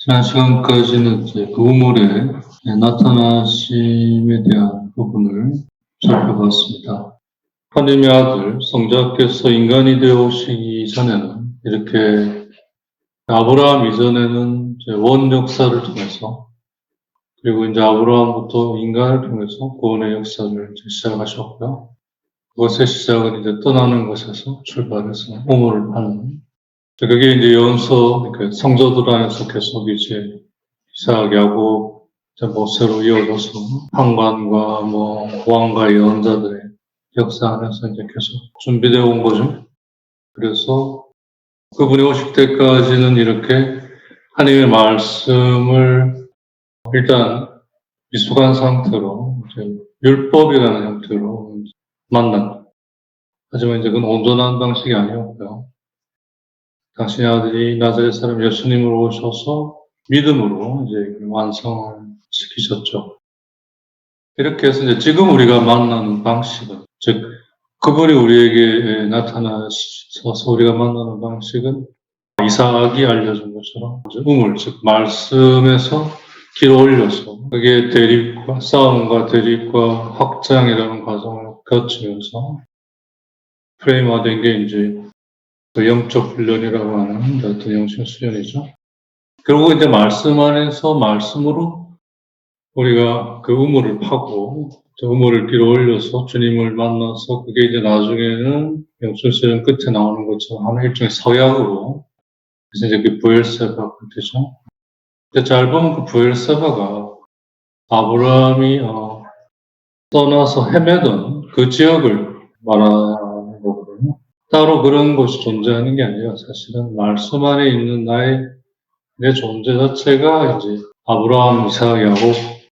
지난 시간까지는 이제 그 우물의 나타나심에 대한 부분을 살펴봤습니다. 하나님의 아들 성자께서 인간이 되어 오시기 전에는 이렇게 아브라함 이전에는 이제 원 역사를 통해서, 그리고 이제 아브라함부터 인간을 통해서 구원의 역사를 이제 시작하셨고요. 그것의 시작은 이제 떠나는 것에서 출발해서 우물을 파는, 그게 이제 연서, 그러니까 성도들 안에서 계속 이제 이삭, 야곱, 모세로 이어져서 판관과 왕과의 연자들의 역사 안에서 이제 계속 준비되어 온 거죠. 그래서 그분이 오실 때까지는 이렇게 하나님의 말씀을 일단 미숙한 상태로 이제 율법이라는 형태로 만난. 하지만 이제 그건 온전한 방식이 아니었고요. 당신의 아들이 나자렛 사람 예수님으로 오셔서 믿음으로 이제 완성을 시키셨죠. 이렇게 해서 이제 지금 우리가 만나는 방식은, 즉, 그분이 우리에게 나타나셔서 우리가 만나는 방식은 이삭이 알려준 것처럼 우물, 즉, 말씀에서 길 올려서 그게 대립과, 싸움과 대립과 확장이라는 과정을 거치면서 프레임화된 게 이제 그 영적 훈련이라고 하는 어떤 영적 수련이죠. 결국 이제 말씀 안에서 말씀으로 우리가 그 우물을 파고 우물을 길어 올려서 주님을 만나서 그게 이제 나중에는 영적 수련 끝에 나오는 것처럼 하는 일종의 서약으로, 그래서 이제 그 부엘세바가 되죠. 근데 잘 보면 그 부엘세바가 아브라함이 떠나서 헤매던 그 지역을 말하는 거거든요. 따로 그런 것이 존재하는 게 아니라 사실은 말씀 안에 있는 내 존재 자체가 이제 아브라함, 이삭, 야곱,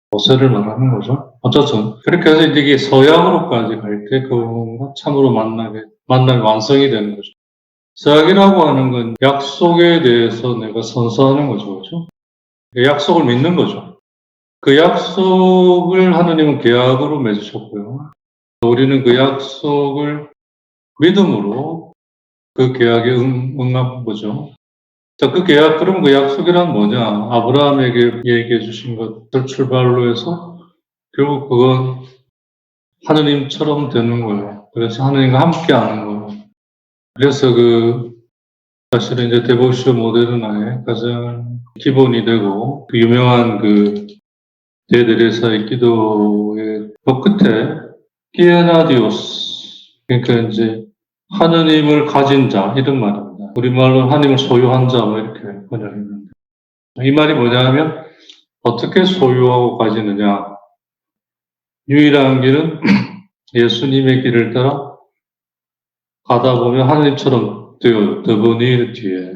모세를 말하는 거죠. 어쨌든 그렇게 해서 이게 서약으로까지 갈 때 그분과 참으로 만남이 완성이 되는 거죠. 서약이라고 하는 건 약속에 대해서 내가 선서하는 거죠, 그렇죠? 약속을 믿는 거죠. 그 약속을 하느님은 계약으로 맺으셨고요. 우리는 그 약속을 믿음으로 그 계약에 응한 거죠. 자, 그 계약, 그럼 그 약속이란 뭐냐? 아브라함에게 얘기해 주신 것들 출발로 해서 결국 그건 하느님처럼 되는 거예요. 그래서 하느님과 함께 하는 거예요. 그래서 사실은 이제 데보시오 모데르나의 가장 기본이 되고, 그 유명한 데데레사의 기도의 끝에, 끼에나디오스, 그러니까 이제 하느님을 가진 자, 이런 말입니다. 우리말로 하느님을 소유한 자, 이렇게 번역했는데. 이 말이 뭐냐면, 어떻게 소유하고 가지느냐. 유일한 길은 예수님의 길을 따라 가다 보면 하느님처럼 되어요. 더버니르 뒤에.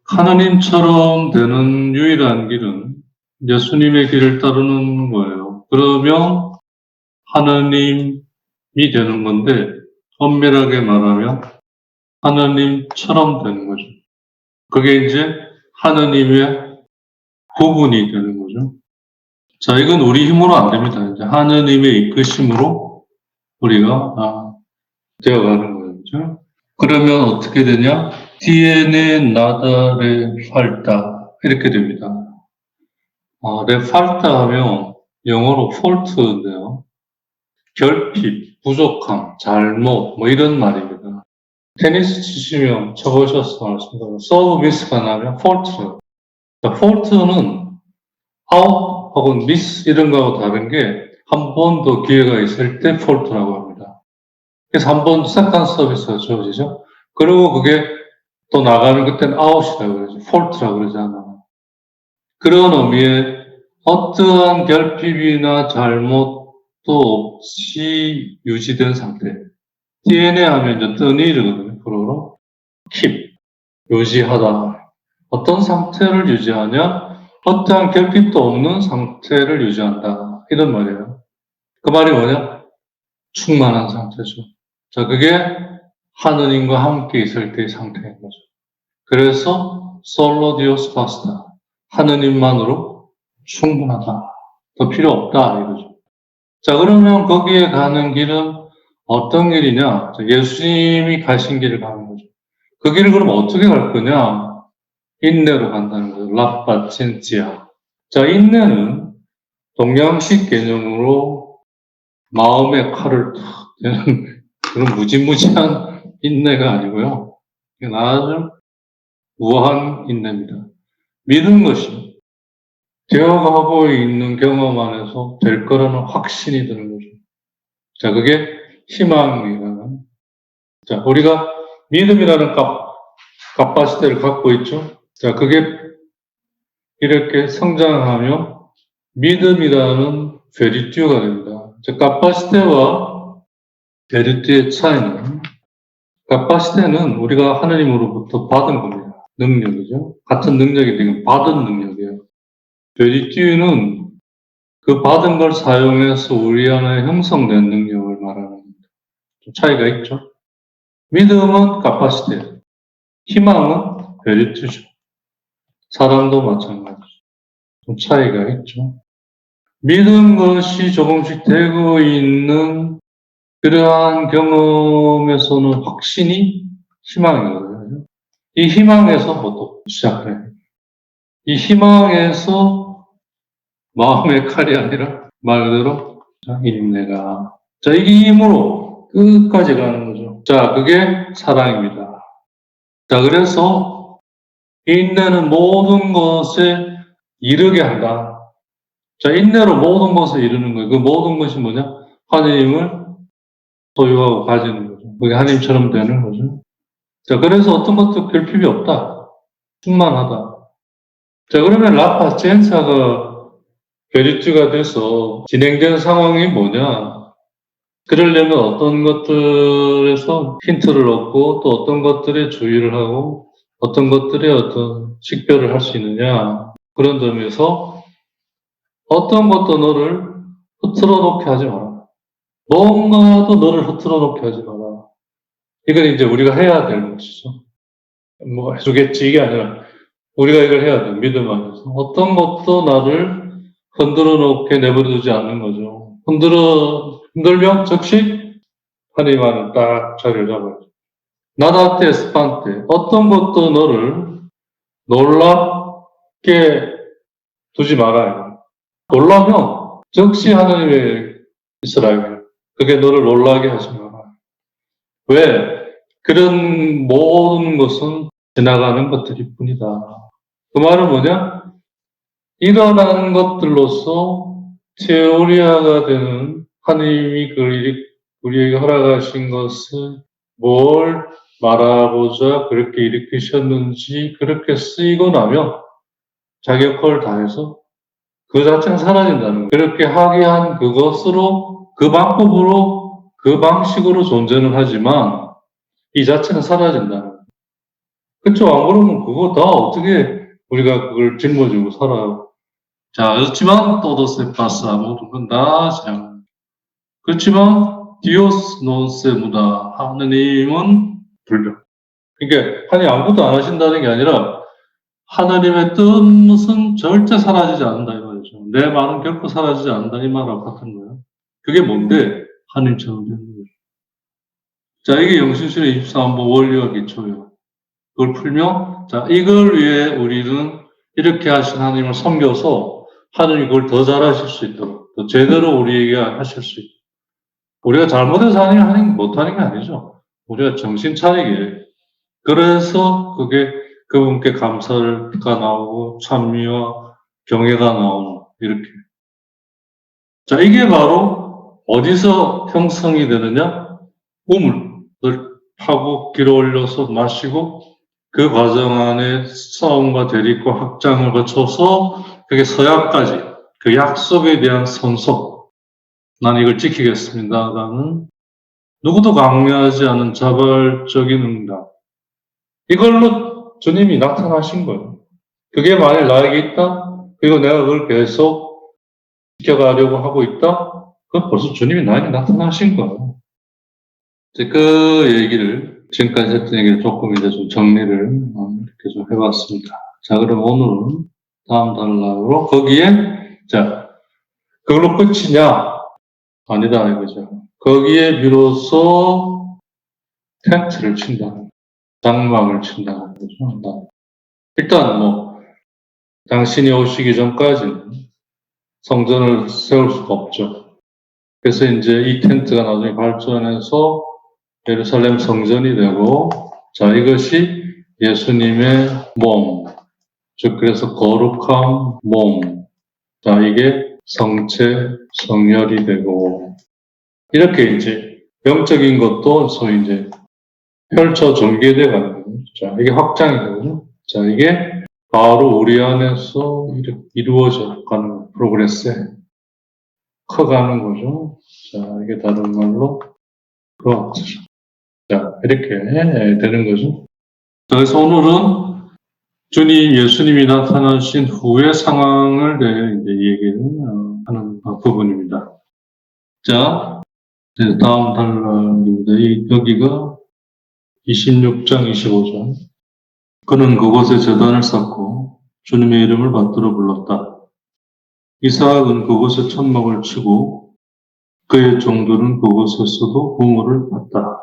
하느님처럼 되는 유일한 길은 예수님의 길을 따르는 거예요. 그러면 하느님이 되는 건데, 엄밀하게 말하면 하느님처럼 되는 거죠. 그게 이제 하느님의 부분이 되는 거죠. 자, 이건 우리 힘으로 안 됩니다. 이제 하느님의 이끄심으로 우리가 되어가는 거죠. 그러면 어떻게 되냐? DNA 나다레 팔타 이렇게 됩니다. 레 팔타 하면 영어로 fault인데요. 결핍, 부족함, 잘못 이런 말입니다. 테니스 치시면 쳐보셨을 말씀드려요. 서브 미스가 나면 fault래요. fault는 아웃 혹은 미스 이런 거하고 다른 게 한 번 더 기회가 있을 때 fault라고 합니다. 그래서 한 번 세컨드 서비스가 주어지죠. 그리고 그게 또 나가면 그때는 아웃이라고 그러죠. fault라고 그러잖아요. 그런 의미에 어떠한 결핍이나 잘못도 없이 유지된 상태. DNA 하면 이제 떠니르거든요. 프로로. keep, 유지하다. 어떤 상태를 유지하냐? 어떠한 결핍도 없는 상태를 유지한다. 이런 말이에요. 그 말이 뭐냐? 충만한 상태죠. 자, 그게 하느님과 함께 있을 때의 상태인 거죠. 그래서 솔로 디오스 파스타. 하느님만으로 충분하다. 더 필요 없다. 이거죠. 자, 그러면 거기에 가는 길은 어떤 길이냐? 예수님이 가신 길을 가는 거죠. 그 길을 그럼 어떻게 갈 거냐? 인내로 간다는 거예요. 라파첸티아. 자, 인내는 동양식 개념으로 마음의 칼을 탁 대는 그런 무지무지한 인내가 아니고요. 이건 아주 우아한 인내입니다. 믿은 것이 되어가고 있는 경험 안에서 될 거라는 확신이 드는 거죠. 자, 그게 희망이라는. 자, 우리가 믿음이라는 카파시티를 갖고 있죠. 자, 그게 이렇게 성장하며 믿음이라는 베리튜가 됩니다. 자, 카파시티와 베리튜의 차이는, 카파시티는 우리가 하나님으로부터 받은 겁니다. 능력이죠. 같은 능력인데 받은 능력이에요. 베리튜는 그 받은 걸 사용해서 우리 안에 형성된 능력을 말하는 겁니다. 좀 차이가 있죠. 믿음은 카파시티, 희망은 베리투죠. 사랑도 마찬가지죠. 좀 차이가 있죠. 믿은 것이 조금씩 되고 있는 그러한 경험에서는 확신이 희망이거든요. 이 희망에서 보통 시작해요. 이 희망에서 마음의 칼이 아니라 말 그대로 인내가. 자, 이게 힘으로 끝까지 가는 거죠. 자, 그게 사랑입니다. 자, 그래서 인내는 모든 것에 이르게 한다. 자, 인내로 모든 것을 이루는 거예요. 그 모든 것이 뭐냐? 하나님을 소유하고 가지는 거죠. 그게 하나님처럼 되는 거죠. 자, 그래서 어떤 것도 결핍이 없다. 충만하다. 자, 그러면 라파젠사가 베리투가 돼서 진행된 상황이 뭐냐? 그러려면 어떤 것들에서 힌트를 얻고 또 어떤 것들에 주의를 하고 어떤 것들에 어떤 식별을 할 수 있느냐. 그런 점에서 어떤 것도 너를 흐트러 놓게 하지 마라. 뭔가도 너를 흐트러 놓게 하지 마라. 이건 이제 우리가 해야 될 것이죠. 뭐 해주겠지 이게 아니라 우리가 이걸 해야 돼. 믿음 안에서. 어떤 것도 나를 흔들어 놓게 내버려두지 않는 거죠. 흔들면 즉시 하나님 안에 딱 자리를 잡아야죠. 나다테 스판테. 어떤 것도 너를 놀랍게 두지 말아요. 놀라면 즉시 하나님의 이스라엘. 그게 너를 놀라게 하지 마라. 왜? 그런 모든 것은 지나가는 것들일 뿐이다. 그 말은 뭐냐? 일어나는 것들로서 테오리아가 되는 하나님이 우리에게 허락하신 것을 뭘 말하고자 그렇게 일으키셨는지 그렇게 쓰이고 나면 자기 역할을 다해서 그 자체는 사라진다는 거예요. 그렇게 하게 한 그것으로, 그 방법으로, 그 방식으로 존재는 하지만 이 자체는 사라진다는 거예요. 그쵸? 안 그러면 그거 다 어떻게 우리가 그걸 짊어지고 살아요. 자, 그렇지만 todos se pasa, 모든 건 다 지나가는. 그렇지만 Dios no se muda, 하느님은 불변. 그러니까 하나님 아무것도 안 하신다는 게 아니라 하나님의 뜻은 절대 사라지지 않는다 이 말이죠. 내 말은 결코 사라지지 않는다 이 말하고 같은 거예요. 그게 뭔데? 하나님처럼 되는 거죠. 자, 이게 영신술의 24번 원리와 기초예요. 그걸 풀면, 자, 이걸 위해 우리는 이렇게 하신 하나님을 섬겨서 하나님이 그걸 더 잘하실 수 있도록, 더 제대로 우리에게 하실 수 있도록. 우리가 잘못해서 하나님 못하는 게 아니죠. 우리가 정신 차리게. 그래서 그게 그분께 감사가 나오고 찬미와 경외가 나오는, 이렇게. 자, 이게 바로 어디서 형성이 되느냐? 우물을 파고 길어 올려서 마시고 그 과정 안에 싸움과 대립과 확장을 거쳐서 그게 서약까지 그 약속에 대한 선서 난 이걸 지키겠습니다 라는 누구도 강요하지 않은 자발적인 응답 이걸로 주님이 나타나신 거예요. 그게 만일 나에게 있다 그리고 내가 그걸 계속 지켜가려고 하고 있다 그건 벌써 주님이 나에게 나타나신 거예요. 이제 그 얘기를 지금까지 했던 얘기를 조금 이제 좀 정리를 이렇게 좀 해봤습니다. 자, 그럼 오늘은 다음 단락으로 거기에 자 그걸로 끝이냐? 아니다 이거죠. 거기에 비로소 텐트를 친다는 장막을 친다는 거죠. 일단 뭐 당신이 오시기 전까지는 성전을 세울 수가 없죠. 그래서 이제 이 텐트가 나중에 발전해서 예루살렘 성전이 되고, 자, 이것이 예수님의 몸, 즉, 그래서 거룩한 몸, 자, 이게 성체, 성혈이 되고, 이렇게 이제 영적인 것도 소위 이제 펼쳐 전개돼 가는 거죠. 자, 이게 확장이 되거든요. 자, 이게 바로 우리 안에서 이루어져 가는 프로그레스에 커가는 거죠. 자, 이게 다른 말로 그렇죠. 자, 이렇게 되는 거죠. 그래서 오늘은 주님, 예수님이 나타나신 후의 상황을 이제 얘기를 하는 부분입니다. 자, 이제 다음 단락입니다. 여기가 26장, 25장. 그는 그곳에 제단을 쌓고 주님의 이름을 받들어 불렀다. 이삭은 그곳에 천막을 치고 그의 종들은 그곳에서도 부모를 받다.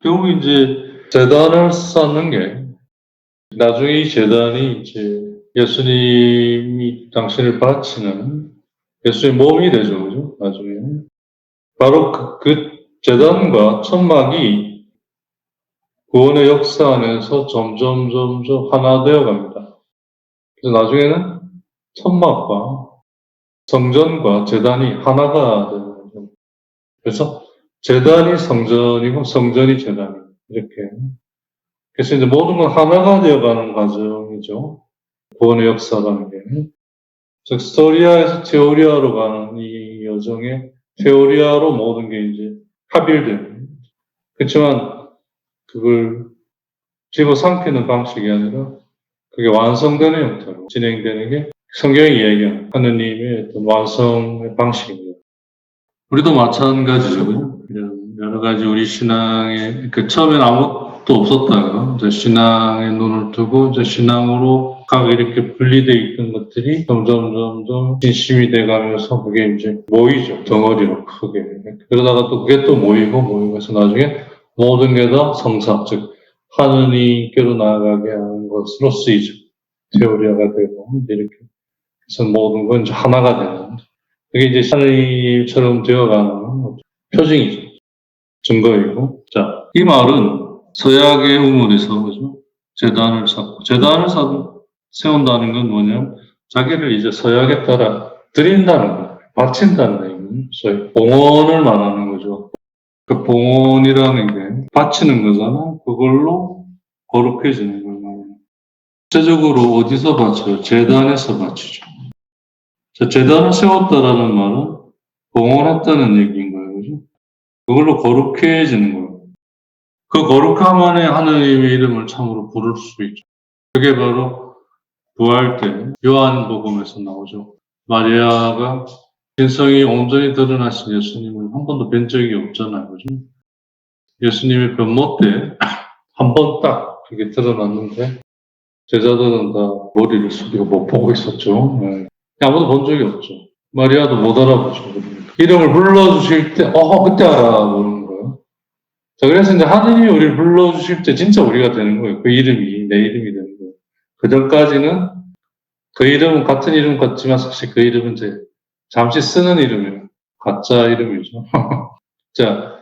결국 이제 제단을 쌓는 게 나중에 이 제단이 이제 예수님이 당신을 바치는 예수의 몸이 되죠, 그죠? 나중에. 바로 그 제단과 천막이 구원의 역사 안에서 점점 하나 되어 갑니다. 그래서 나중에는 천막과 성전과 제단이 하나가 되는 거죠. 그래서 제단이 성전이고 성전이 제단이고 이렇게. 그래서 이제 모든 건 하나가 되어가는 과정이죠. 구원의 역사라는 게. 즉 스토리아에서 테오리아로 가는 이 여정에 테오리아로 모든 게 이제 합일되는. 그렇지만 그걸 집어삼키는 방식이 아니라 그게 완성되는 형태로 진행되는 게 성경이 이야기하는 하느님의 어떤 완성의 방식입니다. 우리도 마찬가지죠. 여러 가지 우리 신앙의, 처음엔 아무것도 없었다가, 이제 신앙의 눈을 뜨고, 이제 신앙으로 각 이렇게 분리되어 있던 것들이 점점 진심이 돼가면서 그게 이제 모이죠. 덩어리로 크게. 그러다가 또 그게 또 모이고 해서 나중에 모든 게 다 성사, 즉, 하느님께로 나아가게 하는 것으로 쓰이죠. 테오리아가 되고, 이렇게. 그래서 모든 건 이제 하나가 되는. 그게 이제 하느님처럼 되어가는 표징이죠. 증거이고. 자, 이 말은 서약의 우물에서, 그죠? 재단을 쌓고. 재단을 세운다는 건 뭐냐면, 자기를 이제 서약에 따라 드린다는 거예요. 바친다는 얘기는 소위 봉헌을 말하는 거죠. 그 봉헌이라는 게 바치는 거잖아. 그걸로 거룩해지는 거예요. 구체적으로 어디서 바쳐요? 재단에서 바치죠. 자, 재단을 세웠다라는 말은 봉헌했다는 얘기인 거예요. 그죠? 그걸로 거룩해지는 거예요. 그 거룩함 안에 하느님의 이름을 참으로 부를 수 있죠. 그게 바로 부활 때 요한복음에서 나오죠. 마리아가 신성이 온전히 드러나신 예수님을 한 번도 뵌 적이 없잖아요. 그죠? 예수님의 변모 때 한 번 딱 그게 드러났는데 제자들은 다 머리를 숙이고 못 보고 있었죠. 네. 아무도 본 적이 없죠. 마리아도 못 알아보죠. 이름을 불러주실 때, 그때 알아보는 거예요. 자, 그래서 이제 하느님이 우리를 불러주실 때 진짜 우리가 되는 거예요. 그 이름이, 내 이름이 되는 거예요. 그 전까지는 그 이름은 같은 이름 같지만 사실 그 이름은 이제 잠시 쓰는 이름이에요. 가짜 이름이죠. 자,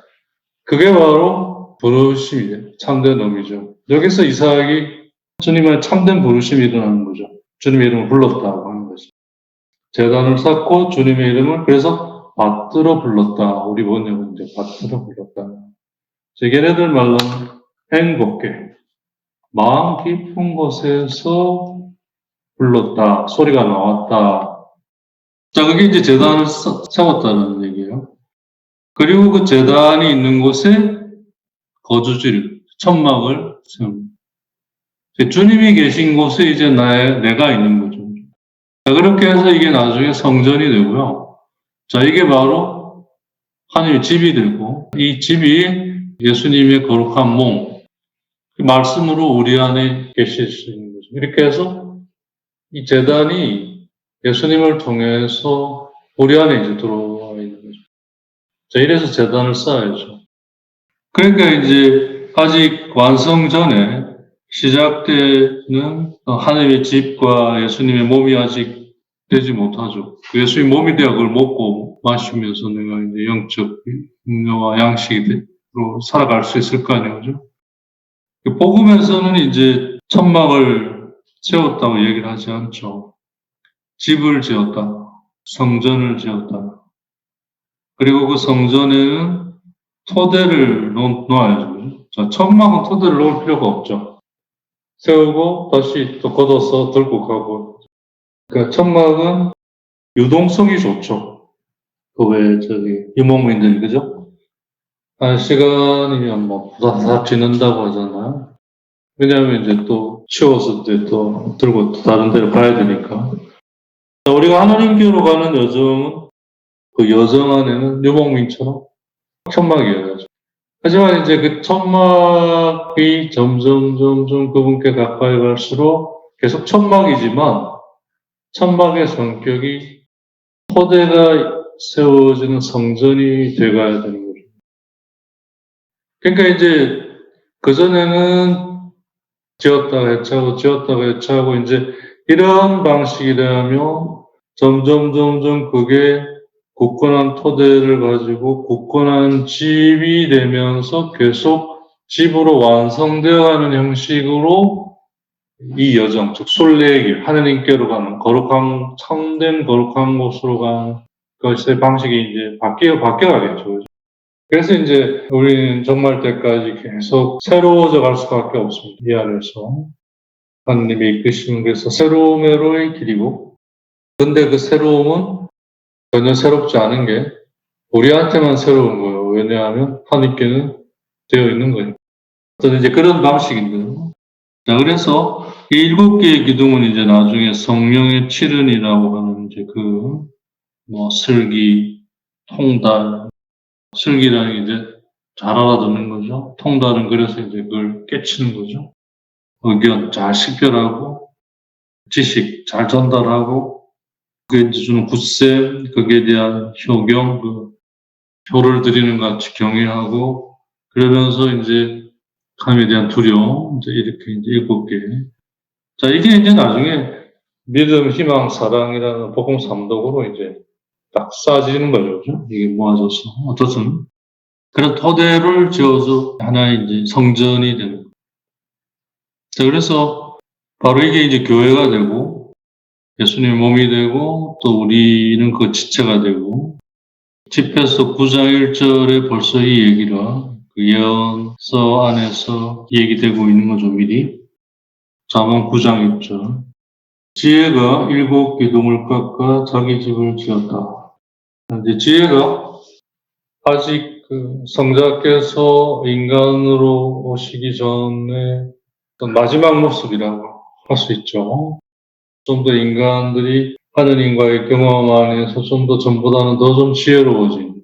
그게 바로 부르심이에요. 참된 의미죠. 여기서 이삭이 주님의 참된 부르심이 일어나는 거죠. 주님의 이름을 불렀다고 하는 거죠. 제단을 쌓고 주님의 이름을 그래서 받들어 불렀다. 우리 번역은 이제 받들어 불렀다. 걔네들 말로는 행복해. 마음 깊은 곳에서 불렀다. 소리가 나왔다. 자, 그게 이제 제단을 세웠다는 얘기예요. 그리고 그 제단이 있는 곳에 거주지를, 천막을 세웁니다. 주님이 계신 곳에 이제 내가 있는 거죠. 자, 그렇게 해서 이게 나중에 성전이 되고요. 자, 이게 바로 하나님의 집이 되고, 이 집이 예수님의 거룩한 몸, 그 말씀으로 우리 안에 계실 수 있는 거죠. 이렇게 해서 이 제단이 예수님을 통해서 우리 안에 이제 들어와 있는 거죠. 자, 이래서 제단을 쌓아야죠. 그러니까 이제 아직 완성 전에 시작 때는 하나님의 집과 예수님의 몸이 아직 되지 못하죠. 예수님 몸이 되어 그걸 먹고 마시면서 내가 이제 영적 음료와 양식으로 살아갈 수 있을 거 아니에요, 그죠? 복음에서는 이제 천막을 세웠다고 얘기를 하지 않죠. 집을 지었다. 성전을 지었다. 그리고 그 성전에는 토대를 놓아야죠. 자, 천막은 토대를 놓을 필요가 없죠. 세우고 다시 또 걷어서 들고 가고. 그러니까 천막은 유동성이 좋죠. 그 외에 유목민들이, 그죠? 한 시간이면 뭐 부다닥 지는다고 하잖아요. 왜냐하면 이제 또 치워서 이제 또 들고 또 다른 데로 가야 되니까. 우리가 하나님께로 가는 여정은 그 여정 안에는 유목민처럼 천막이어야죠. 하지만 이제 그 천막이 점점 그분께 가까이 갈수록 계속 천막이지만 천막의 성격이 토대가 세워지는 성전이 돼가야 되는 거죠. 그러니까 이제 그전에는 지었다가 해체하고 이제 이런 방식이 되면 점점 그게 굳건한 토대를 가지고 굳건한 집이 되면서 계속 집으로 완성되어가는 형식으로 이 여정, 즉 순례의 길, 하느님께로 가는 거룩한, 참된 거룩한 곳으로 가는 것의 방식이 이제 바뀌어가겠죠. 그래서 이제 우리는 정말 때까지 계속 새로워져 갈 수밖에 없습니다. 이 안에서 하느님이 이끄시는 그래서 새로움의 길이고, 근데 그 새로움은 전혀 새롭지 않은 게 우리한테만 새로운 거예요. 왜냐하면 하느님께는 되어 있는 거예요. 어떤 이제 그런 방식인데요. 자, 그래서 이 7개의 기둥은 이제 나중에 성령의 칠은이라고 하는 이제 슬기, 통달, 슬기라는 게 이제 잘 알아듣는 거죠. 통달은 그래서 이제 그걸 깨치는 거죠. 의견 잘 식별하고, 지식 잘 전달하고, 그게 이제 주는 굳셈, 거기에 대한 효경, 효를 드리는 것 같이 경외하고, 그러면서 이제 하나님에 대한 두려움, 이렇게 이제 7개. 자, 이게 이제 나중에 믿음, 희망, 사랑이라는 복음 3독으로 이제 딱 쌓아지는 거죠. 그죠? 이게 모아져서. 어떻든. 그런 토대를 지어서 하나의 이제 성전이 되는 거예요. 자, 그래서 바로 이게 이제 교회가 되고, 예수님의 몸이 되고, 또 우리는 그 지체가 되고, 집에서 9장 1절에 벌써 이 얘기가 그 예언서 안에서 얘기되고 있는 거죠, 미리. 잠언 9장 1절. 지혜가 7기둥을 깎아 자기 집을 지었다. 이제 지혜가 아직 성자께서 인간으로 오시기 전에 마지막 모습이라고 할 수 있죠. 좀 더 인간들이 하느님과의 경험 안에서 좀 더 전보다는 더 좀 지혜로워진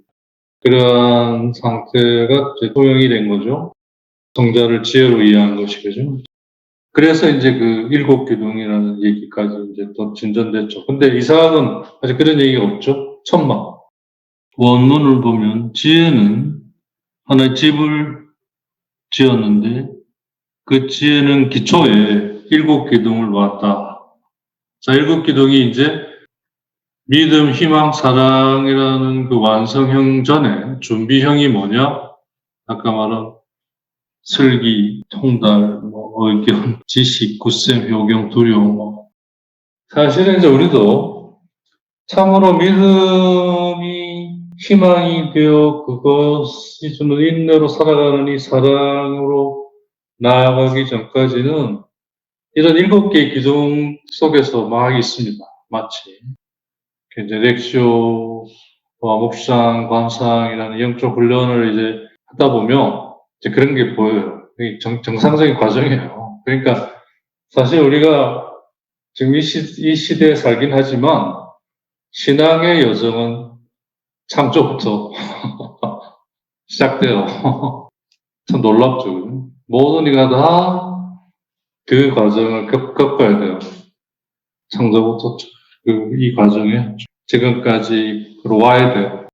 그러한 상태가 이제 투영이 된 거죠. 성자를 지혜로 이해한 것이, 그죠? 그래서 이제 그 7기둥이라는 얘기까지 이제 또 진전됐죠. 근데 이상은 아직 그런 얘기가 없죠. 천막. 원문을 보면 지혜는 하나의 집을 지었는데 그 지혜는 기초에 7기둥을 놓았다. 자, 7기둥이 이제 믿음, 희망, 사랑이라는 그 완성형 전에 준비형이 뭐냐? 아까 말한 슬기, 통달, 의견, 지식, 굳셈, 효경, 두려움. 사실은 이제 우리도 참으로 믿음이 희망이 되어 그것이 주는 인내로 살아가는 이 사랑으로 나아가기 전까지는 이런 7개의 기둥 속에서 막 있습니다. 마치 이제 렉쇼와 묵상, 관상이라는 영적 훈련을 이제 하다 보면 이제 그런 게 보여요. 정상적인 과정이에요. 그러니까 사실 우리가 지금 이 시대에 살긴 하지만 신앙의 여정은 창조부터 시작돼요. 참 놀랍죠. 모든 이가 다 그 과정을 겪어야 돼요. 창조부터 이 과정에 지금까지 와야 돼요.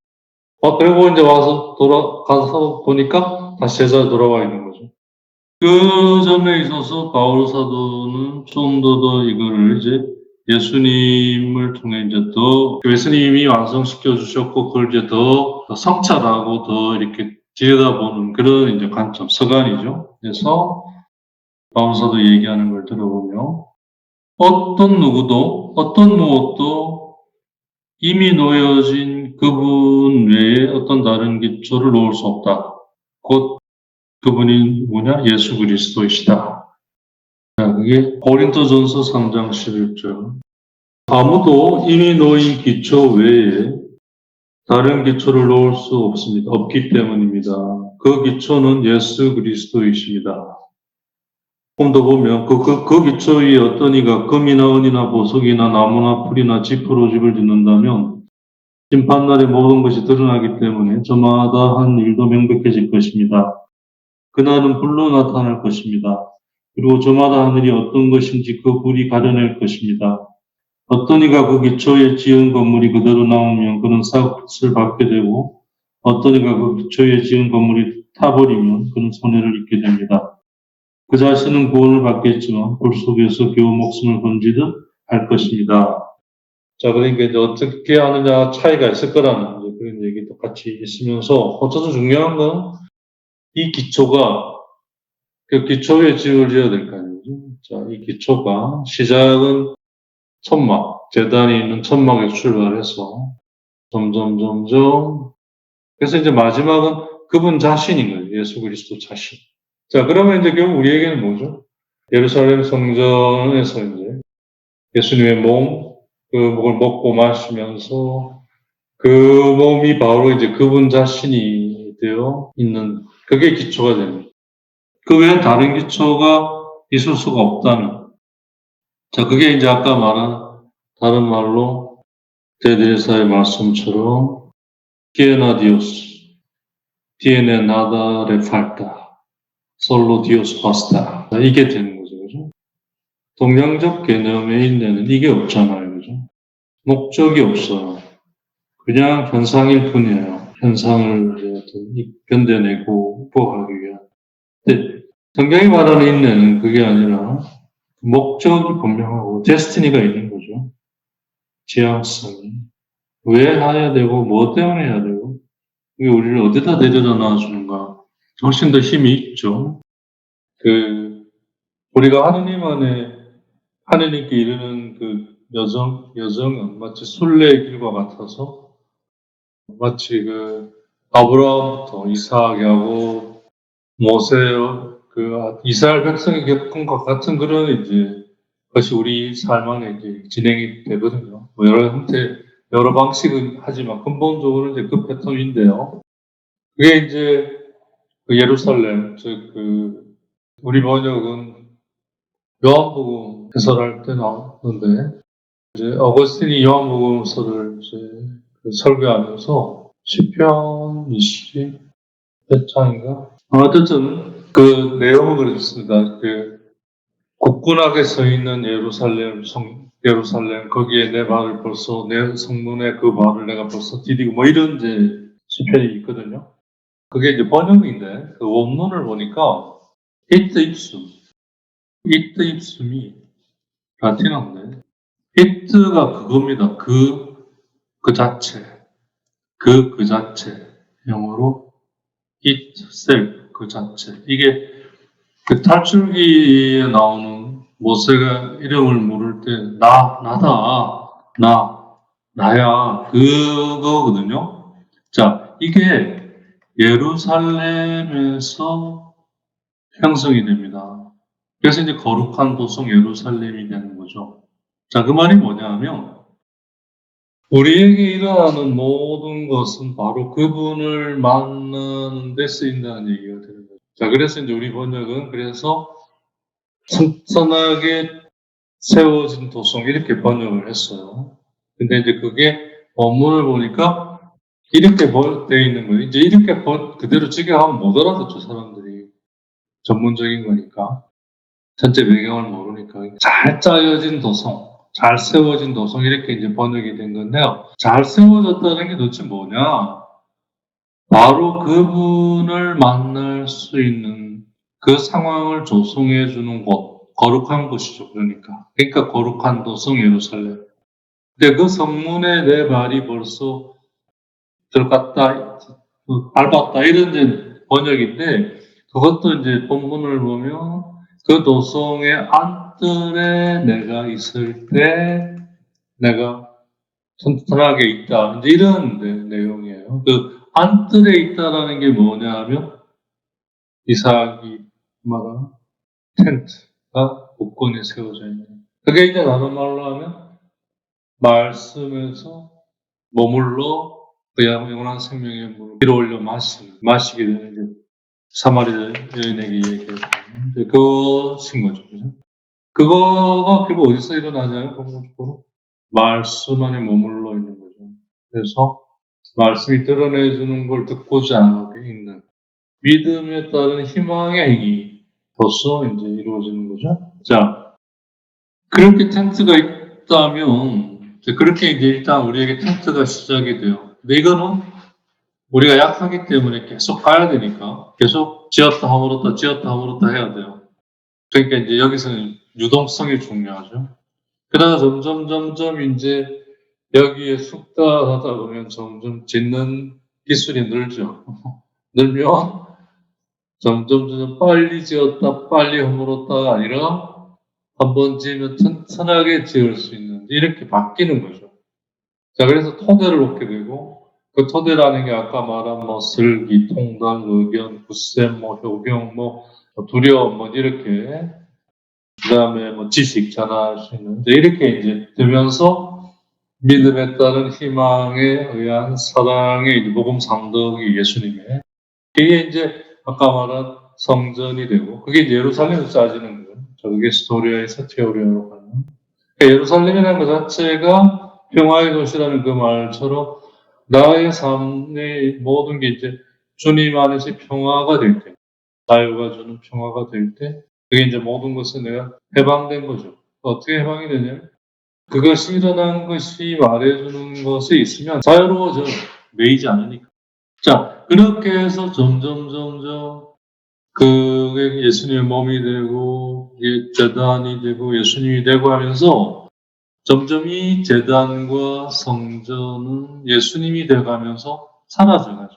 그리고 이제 가서 보니까 다시 제자로 돌아와 있는 거죠. 그 점에 있어서 바울 사도는 좀 더 이거를 이제 예수님을 통해 이제 더 예수님이 완성시켜 주셨고 그걸 이제 더 성찰하고 더 이렇게 들여다보는 그런 이제 관점, 서간이죠. 그래서 바울 사도 얘기하는 걸 들어보면 어떤 누구도 어떤 무엇도 이미 놓여진 그분 외에 어떤 다른 기초를 놓을 수 없다. 곧 그분이 뭐냐? 예수 그리스도이시다. 그게 고린도전서 3장 11절. 아무도 이미 놓인 기초 외에 다른 기초를 놓을 수 없습니다. 없기 때문입니다. 그 기초는 예수 그리스도이십니다. 좀 더 보면 그 기초 위에 어떤 이가 금이나 은이나 보석이나 나무나 풀이나 지프로 집을 짓는다면 심판날에 모든 것이 드러나기 때문에 저마다 한 일도 명백해질 것입니다. 그날은 불로 나타날 것입니다. 그리고 저마다 하늘이 어떤 것인지 그 불이 가려낼 것입니다. 어떤 이가 그 기초에 지은 건물이 그대로 남으면 그는 삭을 받게 되고 어떤 이가 그 기초에 지은 건물이 타버리면 그는 손해를 입게 됩니다. 그 자신은 구원을 받겠지만 불 속에서 겨우 목숨을 건지듯 할 것입니다. 자, 그러니까 이제 어떻게 하느냐 차이가 있을 거라는 그런 얘기도 같이 있으면서 어쨌든 중요한 건 이 기초가 그 기초에 지어져야 될 거 아니죠. 자, 이 기초가 시작은 천막, 재단이 있는 천막에서 출발해서 점점 그래서 이제 마지막은 그분 자신인 거예요. 예수 그리스도 자신. 자, 그러면 이제 결국 우리에게는 뭐죠? 예루살렘 성전에서 이제 예수님의 몸, 그 목을 먹고 마시면서 그 몸이 바로 이제 그분 자신이 되어 있는 그게 기초가 됩니다. 그 외에 다른 기초가 있을 수가 없다면 자, 그게 이제 아까 말한 다른 말로 데드레사의 말씀처럼 tiene Dios, tiene nada le falta, solo Dios basta. 이게 되는 거죠, 그죠? 동양적 개념에 있는 이게 없잖아요, 그죠? 목적이 없어요. 그냥 현상일 뿐이에요. 현상을 이제 견뎌내고 극복하기 위한. 근데 성경이 말하는 인내는 그게 아니라 목적이 분명하고 데스티니가 있는 거죠. 지향성이. 왜 해야 되고 뭐 때문에 해야 되고 이게 우리를 어디다 데려다 놔주는가 훨씬 더 힘이 있죠. 우리가 하느님 안에 하느님께 이르는 그 여정은 마치 순례의 길과 같아서 마치 아브라함부터 이삭하고 모세 이스라엘 백성이 겪은 것 같은 그런 이제 것이 우리 삶 안에 이제 진행이 되거든요. 뭐 여러 형태, 여러 방식은 하지만 근본적으로 이제 그 패턴인데요. 그게 이제 예루살렘, 우리 번역은 요한복음 해설할 때 나오는데, 이제 어거스틴이 요한복음서를 이제 설교하면서 시편 20몇 장인가? 어쨌든 그 내용은 그렇습니다. 굳건하게 서 있는 예루살렘, 거기에 내 발을 벌써, 내 성문에 그 발을 내가 벌써 디디고, 뭐 이런 이제 시편이 있거든요. 그게 이제 번역인데, 그 원문을 보니까, 이트 입숨이 라틴어인데, it가 그겁니다. 그 자체. 그 자체. 영어로 itself, 그 자체. 이게 그 탈출기에 나오는 모세가 이름을 물을 때, 나야. 그거거든요. 자, 이게 예루살렘에서 형성이 됩니다. 그래서 이제 거룩한 도성 예루살렘이 되는 거죠. 자, 그 말이 뭐냐 하면, 우리에게 일어나는 모든 것은 바로 그분을 만나는 데 쓰인다는 얘기가 되는 거죠. 자, 그래서 이제 우리 번역은 그래서 선하게 세워진 도성 이렇게 번역을 했어요. 근데 이제 그게 원문을 보니까 이렇게 되어 있는 거예요. 이제 이렇게 그대로 직역하면 못 알아듣죠, 사람들이. 전문적인 거니까. 전체 배경을 모르니까. 잘 짜여진 도성, 잘 세워진 도성 이렇게 이제 번역이 된 건데요. 잘 세워졌다는 게 도대체 뭐냐? 바로 그분을 만날 수 있는 그 상황을 조성해 주는 곳, 거룩한 곳이죠. 그러니까 거룩한 도성 예루살렘. 근데 그 성문에 내 발이 벌써 들어갔다, 밟았다, 이런 이제 번역인데, 그것도 이제 본문을 보면 그 도성의 안뜰에 내가 있을 때 내가 튼튼하게 있다. 이제 이런 내용이에요. 그 안뜰에 있다라는 게 뭐냐 하면 이삭이 말하는 텐트가 곳곳에 세워져 있는. 그게 이제 다른 말로 하면 말씀에서 머물러 그 영원한 생명의 물을 들어올려 마시게 되는 이제 사마리아 여인에게 얘기했던 그것인 거죠. 그죠? 그거가 결국 어디서 일어나냐면 본문적으로 말씀 안에 머물러 있는 거죠. 그래서 말씀이 드러내주는 걸 듣고자 하게 있는 믿음에 따른 희망의 행위로서 이제 이루어지는 거죠. 자, 그렇게 텐트가 있다면 그렇게 이제 일단 우리에게 텐트가 시작이 돼요. 근데 이거는 우리가 약하기 때문에 계속 가야 되니까 계속 지었다 허물었다 지었다 허물었다 해야 돼요. 그러니까 이제 여기서는 유동성이 중요하죠. 그러다 점점 이제 여기에 숙달하다 보면 점점 짓는 기술이 늘죠. 늘면 점점 빨리 지었다 빨리 허물었다가 아니라 한번 지으면 튼튼하게 지을 수 있는 이렇게 바뀌는 거죠. 자, 그래서 토대를 놓게 되고 그 토대라는 게 아까 말한 뭐 슬기, 통단, 의견, 굳셈, 뭐 효경, 뭐 두려움, 뭐 이렇게 그다음에 뭐 지식, 전할 수 있는 이렇게 이제 되면서 믿음에 따른 희망에 의한 사랑의 이제 복음 상덕이 예수님의 이게 이제 아까 말한 성전이 되고 그게 이제 예루살렘에서 짜지는 거예요. 그게 스토리아에서 테오리아로 가는. 그러니까 예루살렘이라는 것 자체가 평화의 도시라는 그 말처럼 나의 삶의 모든 게 이제 주님 안에서 평화가 될 때, 자유가 주는 평화가 될 때, 그게 이제 모든 것에 내가 해방된 거죠. 어떻게 해방이 되냐면, 그것이 일어난 것이 말해주는 것에 있으면 자유로워져. 매이지 않으니까. 자, 그렇게 해서 점점 그게 예수님의 몸이 되고, 제단이 되고, 예수님이 되고 하면서 점점 이 제단과 성전은 예수님이 돼가면서 사라져가죠.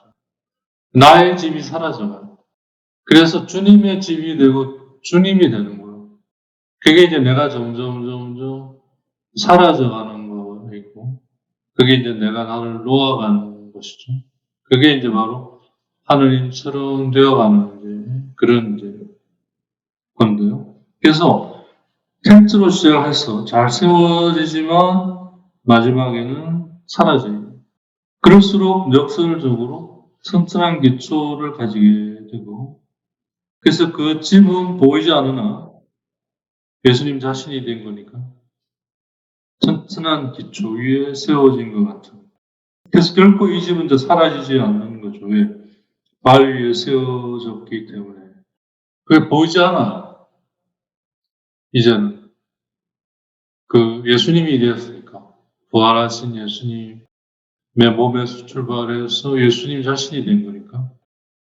나의 집이 사라져가요. 그래서 주님의 집이 되고 주님이 되는 거예요. 그게 이제 내가 점점 사라져가는 거이고, 그게 이제 내가 나를 놓아가는 것이죠. 그게 이제 바로 하느님처럼 되어가는 이제 그런 이제 건데요. 그래서 텐트로 시작해서 잘 세워지지만 마지막에는 사라져요. 그럴수록 역설적으로 튼튼한 기초를 가지게 되고, 그래서 그 집은 보이지 않으나 예수님 자신이 된 거니까 튼튼한 기초 위에 세워진 것 같은. 그래서 결코 이 집은 이제 사라지지 않는 거죠. 왜? 발 위에 세워졌기 때문에. 그게 보이지 않아. 이제는. 그 예수님이 되었으니까. 부활하신 예수님의 몸에서 출발해서 예수님 자신이 된 거니까.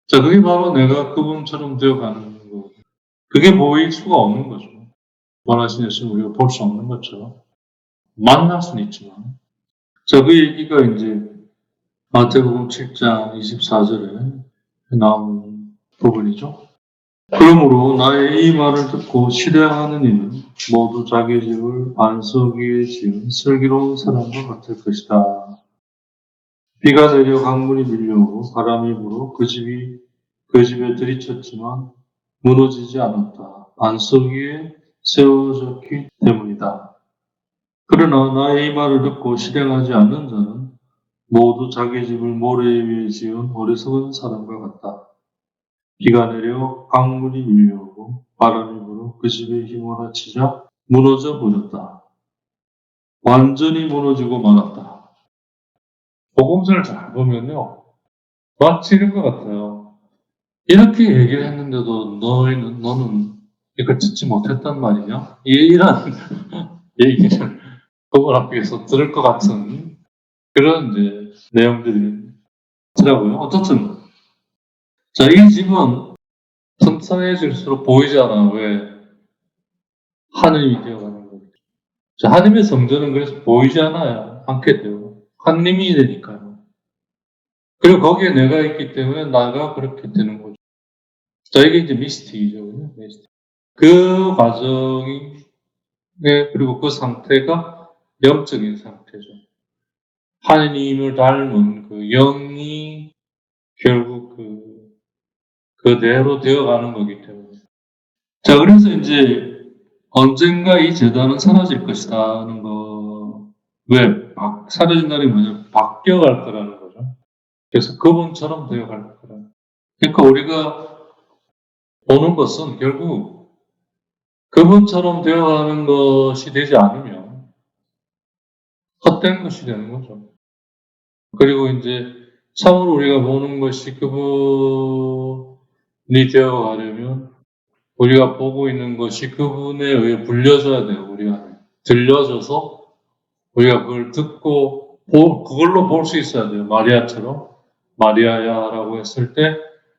자, 그게 바로 내가 그분처럼 되어가는 거. 그게 보일 수가 없는 거죠. 부활하신 예수님 우리가 볼 수 없는 것처럼. 만날 수는 있지만. 자, 그 얘기가 이제 마태복음 7장 24절에 나온 부분이죠. 그러므로 나의 이 말을 듣고 실행하는 이는 모두 자기 집을 반석 위에 지은 슬기로운 사람과 같을 것이다. 비가 내려 강물이 밀려오고 바람이 불어 그 집에 들이쳤지만 무너지지 않았다. 반석 위에 세워졌기 때문이다. 그러나 나의 이 말을 듣고 실행하지 않는 자는 모두 자기 집을 모래 위에 지은 어리석은 사람과 같다. 비가 내려 강물이 밀려오고 바람이 불어 그 집에 휘몰아치자 무너져 버렸다. 완전히 무너지고 말았다. 복음서를 잘 보면요, 마치 이런 것 같아요. 이렇게 얘기를 했는데도 너는 이걸 듣지 못했단 말이냐? 이런 얘기를 그분 앞에서 들을 것 같은 그런 이제 내용들이 있더라고요. 어떻든 자, 이 집은 겸손해질수록 보이잖아. 왜? 하느님이 되어가는 거죠. 자, 하느님의 성전은 그래서 보이지 않아요. 않게 돼요. 하느님이 되니까요. 그리고 거기에 내가 있기 때문에 나가 그렇게 되는 거죠. 자, 이게 이제 미스틱이죠. 미스틱. 그 과정이, 네, 그리고 그 상태가 영적인 상태죠. 하느님을 닮은 그 영이 결국 그대로 되어가는 거기 때문에. 자, 그래서 이제 언젠가 이 재단은 사라질 것이다 하는 거. 왜? 사라진다는 게 뭐냐? 바뀌어갈 거라는 거죠. 그래서 그분처럼 되어갈 거라. 그러니까 우리가 보는 것은 결국 그분처럼 되어가는 것이 되지 않으면 헛된 것이 되는 거죠. 그리고 이제 참으로 우리가 보는 것이 그분이 되어가려면 우리가 보고 있는 것이 그분에 의해 불려져야 돼요. 우리가 들려져서 우리가 그걸 듣고 그걸로 볼 수 있어야 돼요. 마리아처럼 마리아야라고 했을 때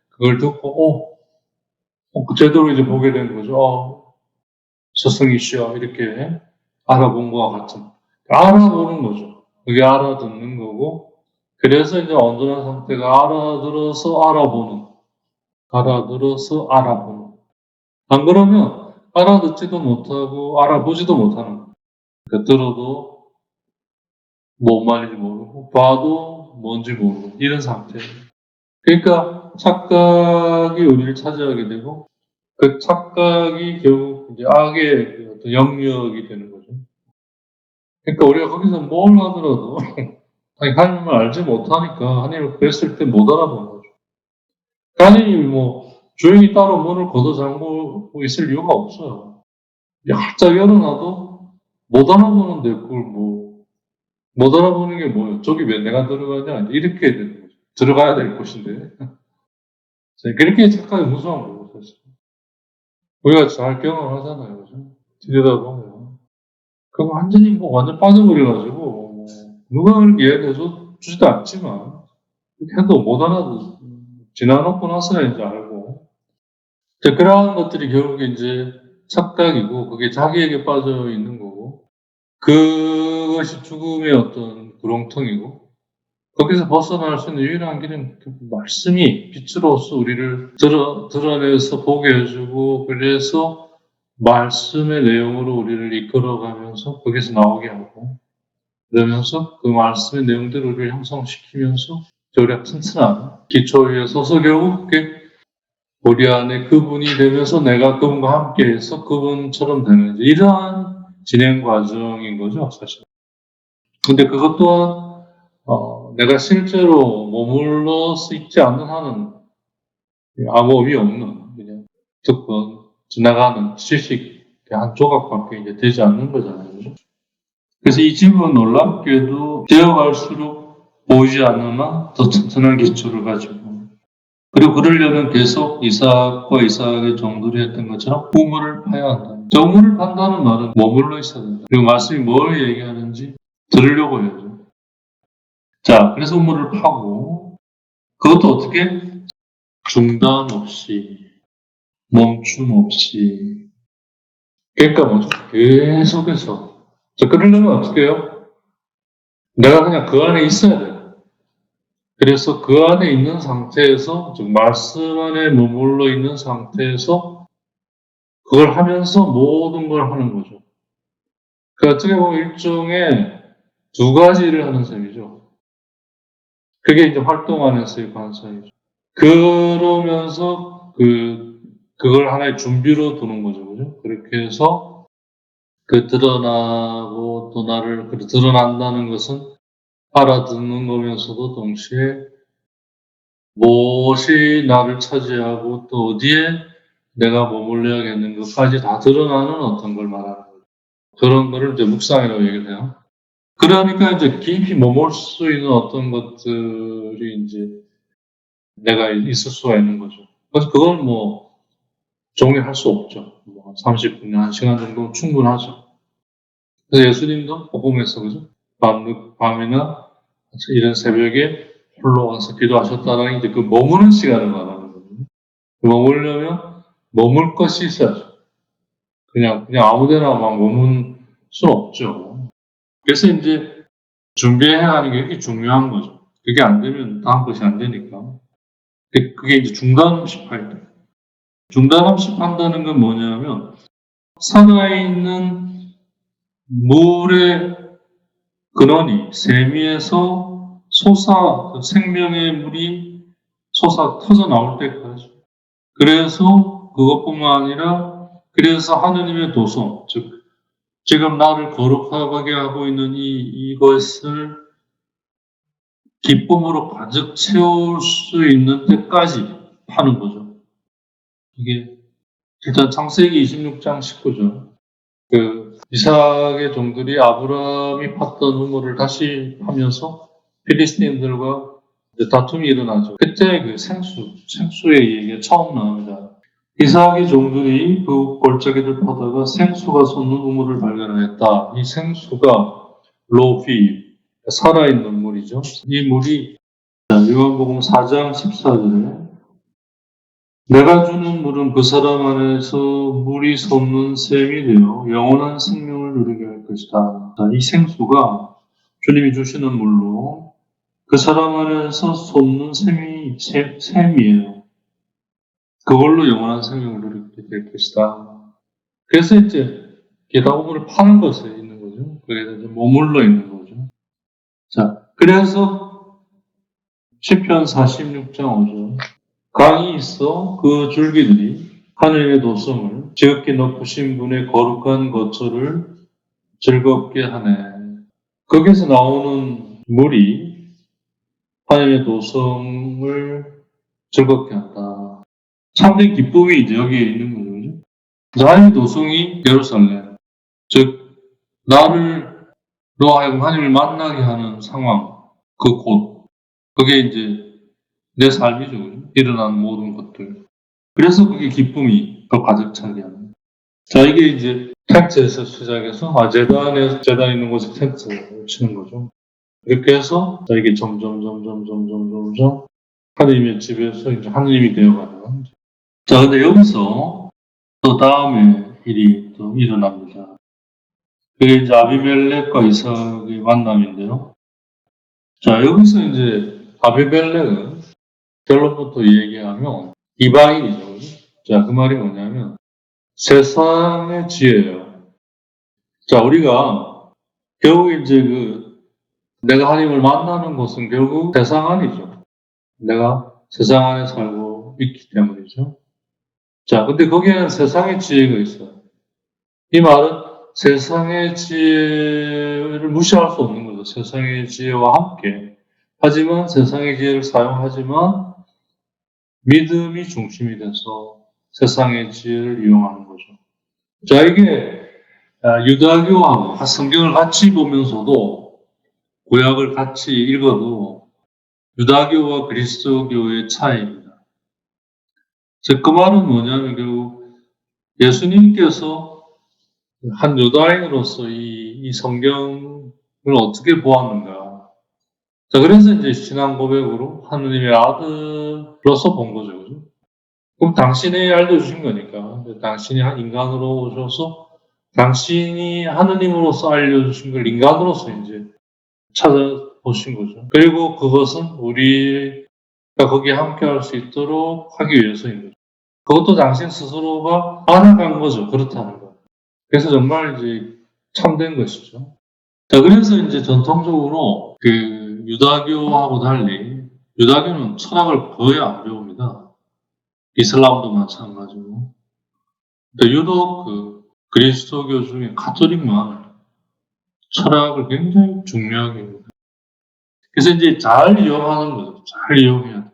그걸 듣고 제대로 이제 보게 되는 거죠. 스승이시여 이렇게 알아본 것과 같은 알아보는 거죠. 그게 알아듣는 거고 그래서 이제 온전한 상태가 알아들어서 알아보는. 안 그러면 알아듣지도 못하고 알아보지도 못하는 거예요. 그러니까 들어도 뭔 말인지 모르고 봐도 뭔지 모르고 이런 상태예요. 그러니까 착각이 우리를 차지하게 되고 그 착각이 결국 이제 악의 그 어떤 영역이 되는 거죠. 그러니까 우리가 거기서 뭘 하더라도 하나님을 알지 못하니까 하나님을 뵀을 때 못 알아보는 거죠. 하나님이 조용히 따로 문을 걷어 잠그고 있을 이유가 없어요. 활짝 열어놔도 못 알아보는데 그걸 못 알아보는 게 뭐예요? 저기 왜 내가 들어가냐? 이렇게 되는 거죠. 들어가야 될 곳인데. 그렇게 착각이 무서운 거예요, 사실. 우리가 잘 경험하잖아요, 그죠? 들여다보면. 그거 완전히 완전 빠져버려가지고, 누가 그렇게 이야기해 주지도 않지만, 이렇게 해도 못 알아도 지나놓고 나서야 이제 알고. 그러한 것들이 결국에 이제 착각이고, 그게 자기에게 빠져 있는 거고, 그것이 죽음의 어떤 구렁텅이고, 거기서 벗어날 수 있는 유일한 길은 그 말씀이 빛으로서 우리를 드러내서 보게 해주고, 그래서 말씀의 내용으로 우리를 이끌어가면서 거기서 나오게 하고, 그러면서 그 말씀의 내용대로 우리를 형성시키면서 우리가 튼튼한 기초 위에 서서 결국 우리 안에 그분이 되면서 내가 그분과 함께해서 그분처럼 되는 이러한 진행 과정인 거죠, 사실. 근데 그것 또한 내가 실제로 머물러 있지 않는 한은 아무 의미 없는 그냥 듣고 지나가는 지식 한 조각밖에 이제 되지 않는 거잖아요. 그죠? 그래서 이 집은 놀랍게도 되어갈수록 보이지 않으나 더 튼튼한 기초를 가지고 그리고 그러려면 계속 이삭과 이삭의 종들이 했던 것처럼 우물을 파야 한다. 우물을 판다는 말은 머물러 있어야 된다. 그리고 말씀이 뭘 얘기하는지 들으려고 해야죠. 자, 그래서 우물을 파고 그것도 어떻게? 중단 없이 멈춤 없이 그러니까 뭐죠? 계속해서 자, 그러려면 어떻게 해요? 내가 그냥 그 안에 있어야 돼요. 그래서 그 안에 있는 상태에서 즉 말씀 안에 머물러 있는 상태에서 그걸 하면서 모든 걸 하는 거죠. 그러니까 어떻게 보면 일종의 두 가지를 하는 셈이죠. 그게 이제 활동 안에서의 관성이죠. 그러면서 그걸 하나의 준비로 두는 거죠. 그죠? 그렇게 해서 드러나고 또 나를 드러난다는 것은 알아듣는 거면서도 동시에 무엇이 나를 차지하고 또 어디에 내가 머물러야겠는 것까지 다 드러나는 어떤 걸 말하는 거죠. 그런 거를 이제 묵상이라고 얘기를 해요. 그러니까 이제 깊이 머물 수 있는 어떤 것들이 이제 내가 있을 수가 있는 거죠. 그래서 그건 정리할 수 없죠. 30분, 1시간 정도 충분하죠. 그래서 예수님도 복음에서 그죠? 밤이나 이런 새벽에 홀로 와서 기도하셨다는 이제 그 머무는 시간을 말하는 거거든요. 머물려면 머물 것이 있어야죠. 그냥 아무데나 막 머문 수 없죠. 그래서 이제 준비해야 하는 게 이렇게 중요한 거죠. 그게 안 되면 다음 것이 안 되니까. 그게 이제 중단음식할 때. 중단음식한다는 건 뭐냐면, 살아있는 물의 근원이 세미에서 그 생명의 물이 터져 나올 때까지. 그래서 그것뿐만 아니라, 그래서 하느님의 도성, 즉, 지금 나를 거룩하게 하고 있는 이것을 기쁨으로 가득 채울 수 있는 때까지 파는 거죠. 이게, 일단 창세기 26장 19절. 이삭의 종들이 아브라함이 팠던 우물을 다시 파면서 필리스틴들과 다툼이 일어나죠. 그때 생수의 얘기가 처음 나옵니다. 이삭의 종들이 그 골짜기를 파다가 생수가 솟는 우물을 발견했다. 이 생수가 로피, 살아있는 물이죠. 이 물이 요한복음 4장 14절에 내가 주는 물은 그 사람 안에서 물이 솟는 샘이 되어 영원한 생명을 누리게 할 것이다. 이 생수가 주님이 주시는 물로 그 사람 안에서 솟는 샘이에요. 그걸로 영원한 생명을 누리게 될 것이다. 그래서 이제 게다우물을 파는 것에 있는 거죠. 그래서 이제 머물러 있는 거죠. 자, 그래서 시편 46장 5절 강이 있어 그 줄기들이 하늘의 도성을 지극히 높으신 분의 거룩한 거처를 즐겁게 하네. 거기서 나오는 물이 하늘의 도성을 즐겁게 한다. 참된 기쁨이 이제 여기에 있는 거죠. 하늘의 도성이 예루살렘, 즉 너 하여금 하나님을 만나게 하는 상황, 그 곳, 그게 이제 내 삶이죠. 일어나는 모든 것들. 그래서 그게 기쁨이 더 가득 차게 하는. 자, 이게 이제 텐트에서 시작해서, 재단 있는 곳에 텐트를 치는 거죠. 이렇게 해서, 자, 이게 점점, 하느님의 집에서 이제 하느님이 되어가는. 자, 근데 여기서 또 다음에 일이 또 일어납니다. 그게 이제 아비멜렉과 이삭의 만남인데요. 자, 여기서 이제 아비멜렉은 결론부터 얘기하면 이방인이죠. 자, 그 말이 뭐냐면 세상의 지혜예요. 자, 우리가 결국 이제 내가 하나님을 만나는 곳은 결국 세상 안이죠. 내가 세상 안에 살고 있기 때문이죠. 자, 근데 거기에는 세상의 지혜가 있어요. 이 말은 세상의 지혜를 무시할 수 없는 거죠. 세상의 지혜와 함께. 하지만 세상의 지혜를 사용하지만 믿음이 중심이 돼서 세상의 지혜를 이용하는 거죠. 자, 이게 유다교하고 성경을 같이 보면서도 구약을 같이 읽어도 유다교와 그리스도교의 차이입니다. 즉, 그 말은 뭐냐면 결국 예수님께서 한 유다인으로서 이 성경을 어떻게 보았는가. 자, 그래서 이제 신앙 고백으로 하느님의 아들로서 본 거죠. 그죠? 그럼 당신이 알려주신 거니까. 당신이 인간으로 오셔서 당신이 하느님으로서 알려주신 걸 인간으로서 이제 찾아보신 거죠. 그리고 그것은 우리가 거기에 함께 할 수 있도록 하기 위해서인 거죠. 그것도 당신 스스로가 알아간 거죠. 그렇다는 거. 그래서 정말 이제 참된 것이죠. 자, 그래서 이제 전통적으로 유다교하고 달리 유다교는 철학을 거의 안 배웁니다. 이슬람도 마찬가지고. 근데 유독 그리스도교 중에 가톨릭만 철학을 굉장히 중요하게 합니다. 그래서 이제 잘 이용하는 거죠. 잘 이용해야 돼요.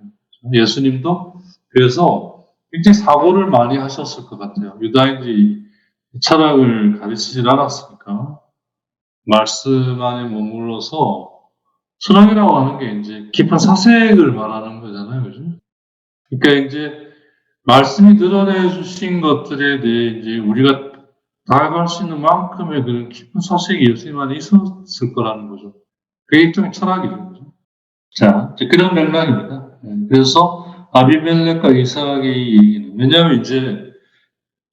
예수님도 그래서 굉장히 사고를 많이 하셨을 것 같아요. 유다인들이 철학을 가르치질 않았으니까 말씀 안에 머물러서 철학이라고 하는 게 이제 깊은 사색을 말하는 거잖아요. 그죠? 그러니까 이제 말씀이 드러내 주신 것들에 대해 이제 우리가 다가갈 수 있는 만큼의 그런 깊은 사색이 예수님 안에 있었을 거라는 거죠. 그게 일종의 철학이죠. 자, 이제 그런 맥락입니다. 그래서 아비멜렉과 이삭의 얘기는, 왜냐하면 이제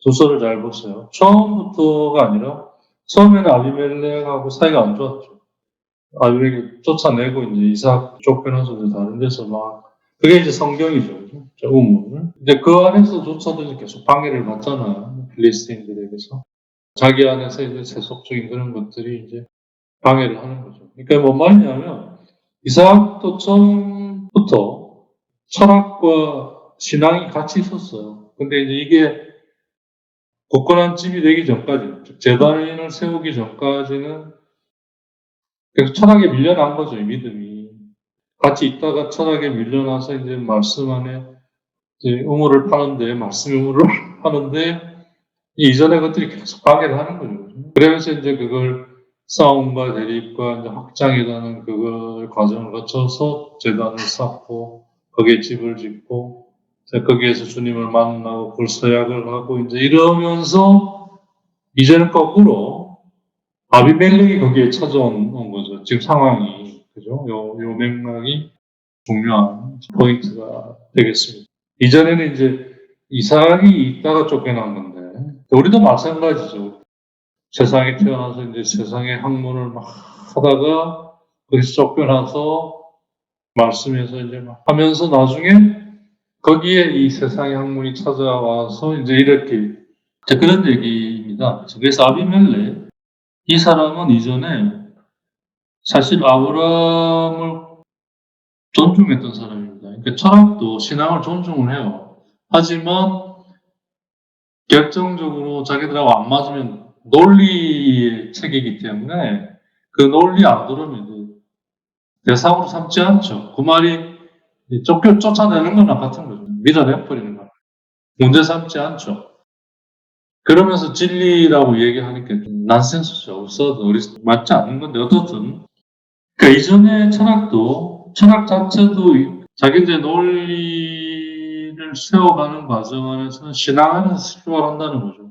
두서를 잘 보세요. 처음부터가 아니라 처음에는 아비멜렉하고 사이가 안 좋았죠. 아비멜렉이 쫓아내고 이제 이삭 쫓겨나서 이제 다른 데서 막 그게 이제 성경이죠. 그죠? 저 우물. 근데 그 안에서조차도 이제 계속 방해를 받잖아요. 필리스틴들에게서. 자기 안에서 이제 세속적인 그런 것들이 이제 방해를 하는 거죠. 그러니까 뭔 말이냐면 이삭도 처음부터 철학과 신앙이 같이 있었어요. 근데 이제 이게 굳건한 집이 되기 전까지, 즉 제단을 세우기 전까지는 계속 철학에 밀려난 거죠, 이 믿음이. 같이 있다가 철학에 밀려나서 이제 말씀 안에 이제 우물을 파는데, 말씀 우물을 파는데, 이전의 것들이 계속 방해를 하는 거죠. 그러면서 이제 그걸 싸움과 대립과 이제 확장이라는 그걸 과정을 거쳐서 재단을 쌓고, 거기에 집을 짓고, 거기에서 주님을 만나고, 그걸 서약을 하고, 이제 이러면서, 이제는 거꾸로, 아비멜렉이 거기에 찾아온 거죠. 지금 상황이. 그죠? 요 맥락이 중요한 포인트가 되겠습니다. 이전에는 이제 이삭이 있다가 쫓겨난 건데, 우리도 마찬가지죠. 세상에 태어나서 이제 세상의 학문을 막 하다가 거기서 쫓겨나서 말씀에서 이제 막 하면서 나중에 거기에 이 세상의 학문이 찾아와서 이제 이렇게 그런 얘기입니다. 그래서 아비멜렉 이 사람은 이전에 사실 아브라함을 존중했던 사람입니다. 그러니까 철학도 신앙을 존중을 해요. 하지만 결정적으로 자기들하고 안 맞으면 논리의 책이기 때문에 그 논리 안 들으면 대상으로 삼지 않죠. 그 말이 쫓아내는 거나 같은 거죠. 밀어내버리는 거. 문제 삼지 않죠. 그러면서 진리라고 얘기하니까 난센스죠. 없어도 맞지 않는 건데 어떻든 그 이전의 철학 자체도 자기들의 논리를 세워가는 과정 안에서는 신앙 안에서 출발한다는 거죠.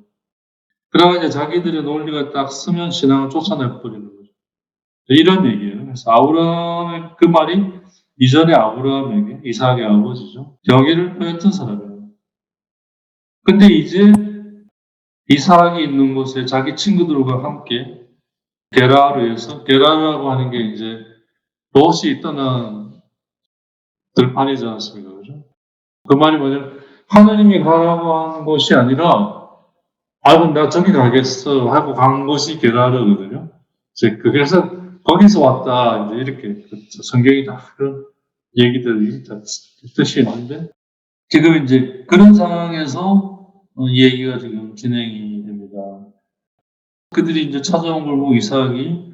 그러면 이제 자기들의 논리가 딱 쓰면 신앙을 쫓아내버리는 거죠. 이런 얘기예요. 그래서 아브라함의 그 말이 이전에 아브라함에게 이삭의 아버지죠. 경의를 표했던 사람이에요. 근데 이제 이삭이 있는 곳에 자기 친구들과 함께 게라르에서 게라르라고 하는 게 이제 롯이 떠난 들판이지 않습니까? 그죠? 그 말이 뭐냐면 하느님이 가라고 한 곳이 아니라 그럼 내가 저기 가겠어 하고 간 곳이 게라르거든요. 그래서 거기서 왔다 이제 이렇게 성경이 다 그런 얘기들이 다 뜻이 있는데 지금 이제 그런 상황에서 이 얘기가 지금 진행이 됩니다. 그들이 이제 찾아온 걸 보고 이삭이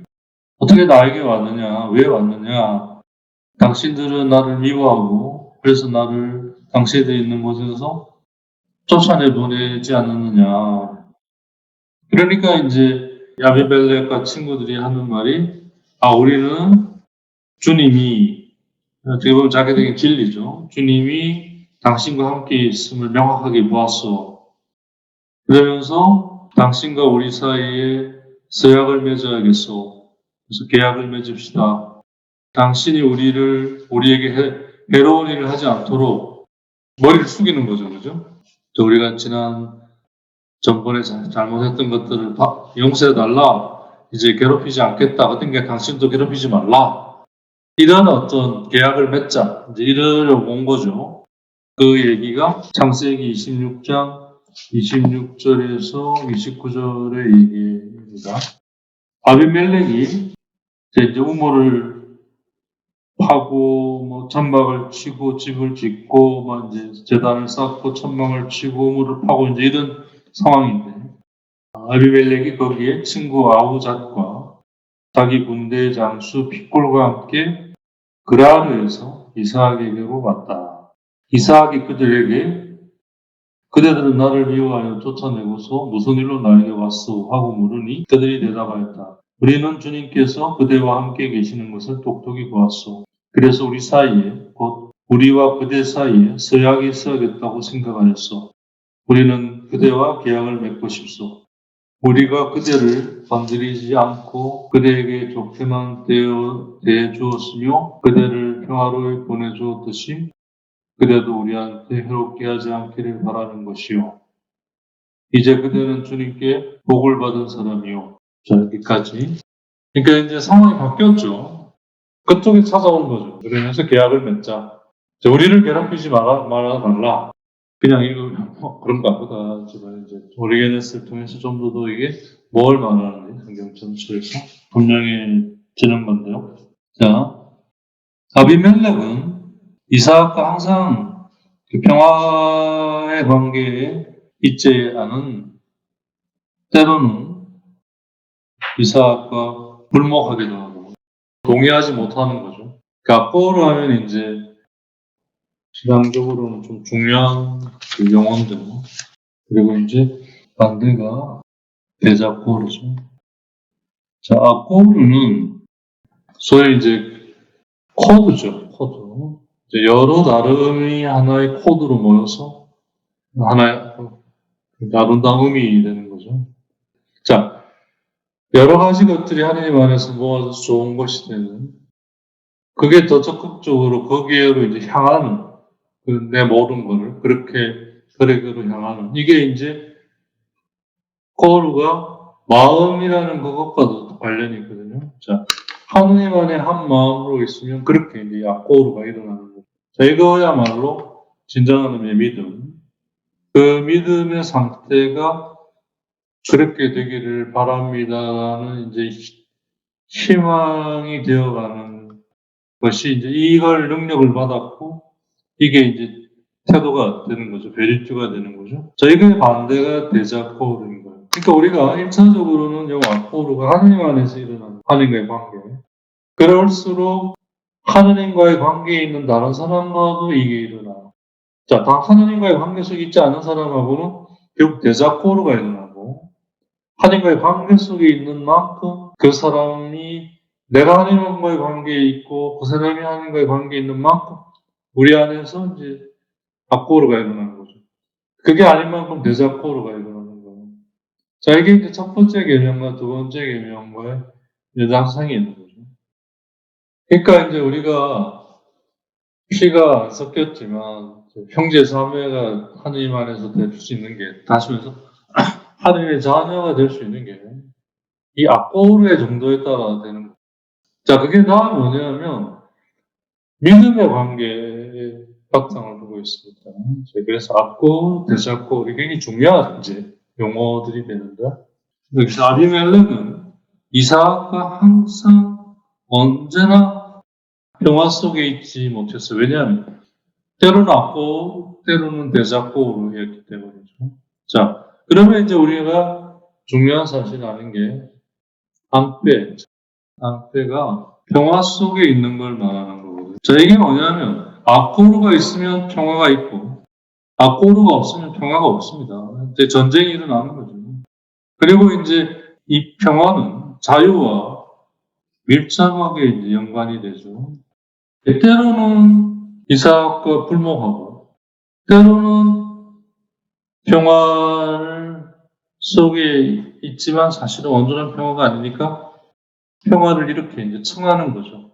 어떻게 나에게 왔느냐, 왜 왔느냐, 당신들은 나를 미워하고 그래서 나를 당신들이 있는 곳에서 쫓아내 보내지 않았느냐. 그러니까 이제 야비벨렉과 친구들이 하는 말이 우리는 주님이 어떻게 보면 자기들에게 진리죠. 주님이 당신과 함께 있음을 명확하게 보았어. 그러면서 당신과 우리 사이에 서약을 맺어야겠어. 그래서 계약을 맺읍시다. 당신이 우리에게 해로운 일을 하지 않도록 머리를 숙이는 거죠. 그죠? 우리가 전번에 잘못했던 것들을 용서해달라. 이제 괴롭히지 않겠다. 어떤 게 당신도 괴롭히지 말라. 이런 어떤 계약을 맺자. 이제 이러려고 온 거죠. 그 얘기가 창세기 26장 26절에서 29절의 얘기입니다. 아비멜렉이 이제 우물을 파고 천막을 치고 집을 짓고 이제 제단을 쌓고 천막을 치고 우물을 파고 이제 이런 상황인데 아비멜렉이 거기에 친구 아우잣과 자기 군대 장수 핏골과 함께 그라르에서 이삭에게로 왔다. 이삭이 그대들은 나를 미워하여 쫓아내고서 무슨 일로 나에게 왔소 하고 물으니 그들이 대답하였다. 우리는 주님께서 그대와 함께 계시는 것을 똑똑히 보았소. 그래서 우리 사이에 곧 우리와 그대 사이에 서약이 있어야겠다고 생각하였소. 우리는 그대와 계약을 맺고 싶소. 우리가 그대를 건드리지 않고 그대에게 좋게만 대해주었으며 그대를 평화로이 보내주었듯이 그대도 우리한테 해롭게 하지 않기를 바라는 것이요. 이제 그대는 주님께 복을 받은 사람이요. 자, 여기까지. 그러니까 이제 상황이 바뀌었죠. 그쪽에 찾아온 거죠. 그러면서 계약을 맺자. 자, 우리를 괴롭히지 말아달라. 그냥 이거, 그런가 보다. 제가 이제 오리게네스를 통해서 좀 더 이게 뭘 말하는지 성경 전체에서 분명해지는 건데요. 자, 아비멜렉은 이삭과 항상 그 평화의 관계에 있지 않은 때로는 이삭과 불목하기도 하고 동의하지 못하는 거죠. 그러니까 꼬로 하면 이제 신앙적으로는 좀 중요한 그 용어인데 그리고 이제 반대가 대자꼬르죠. 자, 아꼬르는 소위 이제 코드죠. 코드. 이제 여러 나름이 하나의 코드로 모여서 하나의 아름다움이 되는 거죠. 자, 여러 가지 것들이 하나님 안에서 모아서 좋은 것이 되는 그게 더 적극적으로 거기에로 이제 향하는 그 내 모든 거를 그렇게로 향하는 이게 이제 코르가 마음이라는 그것과도 관련이 있거든요. 자, 하나님 안에 한 마음으로 있으면 그렇게 이제 약고르가 일어나는 거죠. 자, 이거야말로 진정한 의미의 믿음. 그 믿음의 상태가 그렇게 되기를 바랍니다라는 이제 희망이 되어가는 것이 이제 이걸 능력을 받았고 이게 이제 태도가 되는 거죠. 베리투가 되는 거죠. 자, 이게 반대가 데자코르인 거예요. 그러니까 우리가 1차적으로는 이 아코르가 하느님 안에서 일어나는 하느님과의 관계. 그럴수록 하느님과의 관계에 있는 다른 사람과도 이게 일어나요. 자, 다 하느님과의 관계 속에 있지 않은 사람하고는 결국 데자코르가 일어나고 하느님과의 관계 속에 있는 만큼 그 사람이 내가 하느님과의 관계에 있고 그 사람이 하느님과의 관계에 있는 만큼 우리 안에서 이제 아코르가 일어나는 거죠. 그게 아닌 만큼 데자코르가 일어나는 거예요. 자, 이게 이제 첫 번째 계명과 두 번째 계명과의 연장성이 있는 거죠. 그러니까 이제 우리가 피가 안 섞였지만 형제 자매가 하느님 안에서 될 수 있는 게 다시 말해서 하느님의 자녀가 될 수 있는 게 이 아코르의 정도에 따라 되는 거예요. 자, 그게 다 뭐냐면 믿음의 관계에 바탕을 두고 있습니다. 그래서 아코, 데자코 이게 굉장히 중요한 이제 용어들이 되는데 여기서 아비멜렉은 이삭과 항상 언제나 평화 속에 있지 못했어요. 왜냐하면 때로는 아코, 때로는 데자코로 했기 때문이죠. 자, 그러면 이제 우리가 중요한 사실 아는 게 앙페가 평화 속에 있는 걸 말하는 거거든요. 자, 이게 뭐냐면 아코르가 있으면 평화가 있고 아코르가 없으면 평화가 없습니다. 이제 전쟁이 일어나는 거죠. 그리고 이제 이 평화는 자유와 밀접하게 이제 연관이 되죠. 때로는 이삭과 불목하고 때로는 평화 속에 있지만 사실은 온전한 평화가 아니니까 평화를 이렇게 이제 청하는 거죠.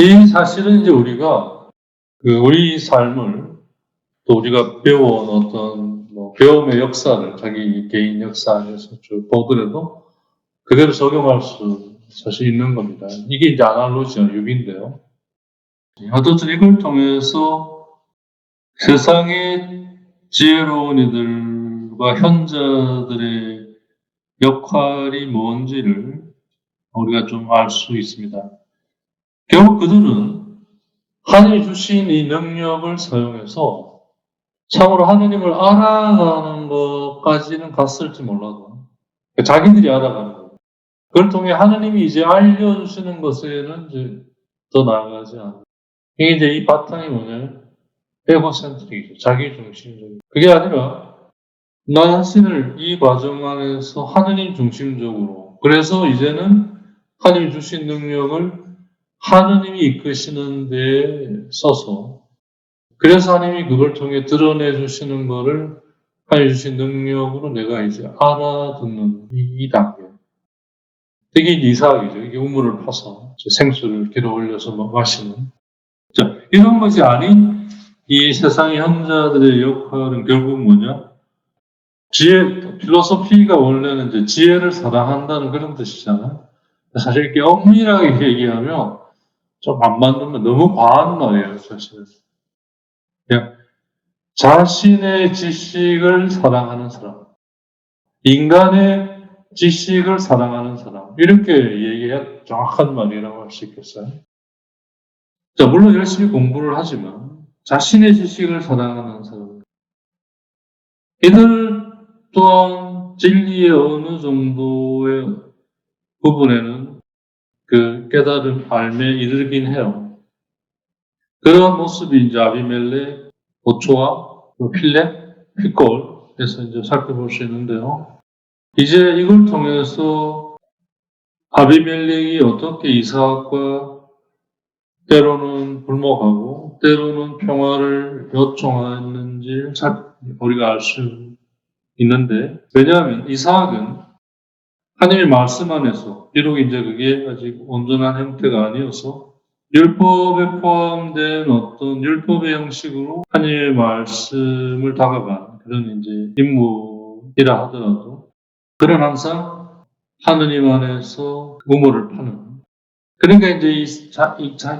이 사실은 이제 우리가 우리 삶을 또 우리가 배워온 어떤 배움의 역사를 자기 개인 역사 안에서 쭉 보더라도 그대로 적용할 수 사실 있는 겁니다. 이게 이제 아날로지와 유비인데요. 어쨌든 이걸 통해서 세상의 지혜로운 이들과 현자들의 역할이 뭔지를 우리가 좀 알 수 있습니다. 결국 그들은 하나님이 주신 이 능력을 사용해서 참으로 하느님을 알아가는 것까지는 갔을지 몰라도 자기들이 알아가는 거예요. 그걸 통해 하느님이 이제 알려주시는 것에는 이제 더 나아가지 않아요. 이게 이제 이 바탕이 뭐냐면 에고센트릭이죠. 자기중심적이죠. 그게 아니라 나 자신을 이 과정 안에서 하느님 중심적으로 그래서 이제는 하나님이 주신 능력을 하느님이 이끄시는 데 써서 그래서 하나님이 그걸 통해 드러내 주시는 거를 하나님이 주신 능력으로 내가 이제 알아듣는 이 단계. 이게 이삭이죠. 이게 우물을 파서 생수를 길어 올려서 마시는. 자, 이런 것이 아닌 이 세상의 현자들의 역할은 결국 뭐냐? 필로소피가 원래는 이제 지혜를 사랑한다는 그런 뜻이잖아요. 사실 이렇게 엄밀하게 얘기하면 좀 안 맞는, 너무 과한 말이에요, 사실은. 그냥 자신의 지식을 사랑하는 사람, 인간의 지식을 사랑하는 사람, 이렇게 얘기해야 정확한 말이라고 할 수 있겠어요. 자, 물론 열심히 공부를 하지만 자신의 지식을 사랑하는 사람, 이들 또한 진리의 어느 정도의 부분에는 그 깨달음, 알매에 이르긴 해요. 그런 모습이 이제 아비멜렉, 오초아, 필렙, 피골에서 이제 살펴볼 수 있는데요. 이제 이걸 통해서 아비멜렉이 어떻게 이삭과 때로는 불목하고 때로는 평화를 요청했는지 우리가 알 수 있는데, 왜냐하면 이삭은 하나님의 말씀 안에서, 비록 이제 그게 아직 온전한 형태가 아니어서 율법에 포함된 어떤 율법의 형식으로 하나님의 말씀을 다가간 그런 이제 인물이라 하더라도, 그는 항상 하느님 안에서 우물을 파는, 그러니까 이제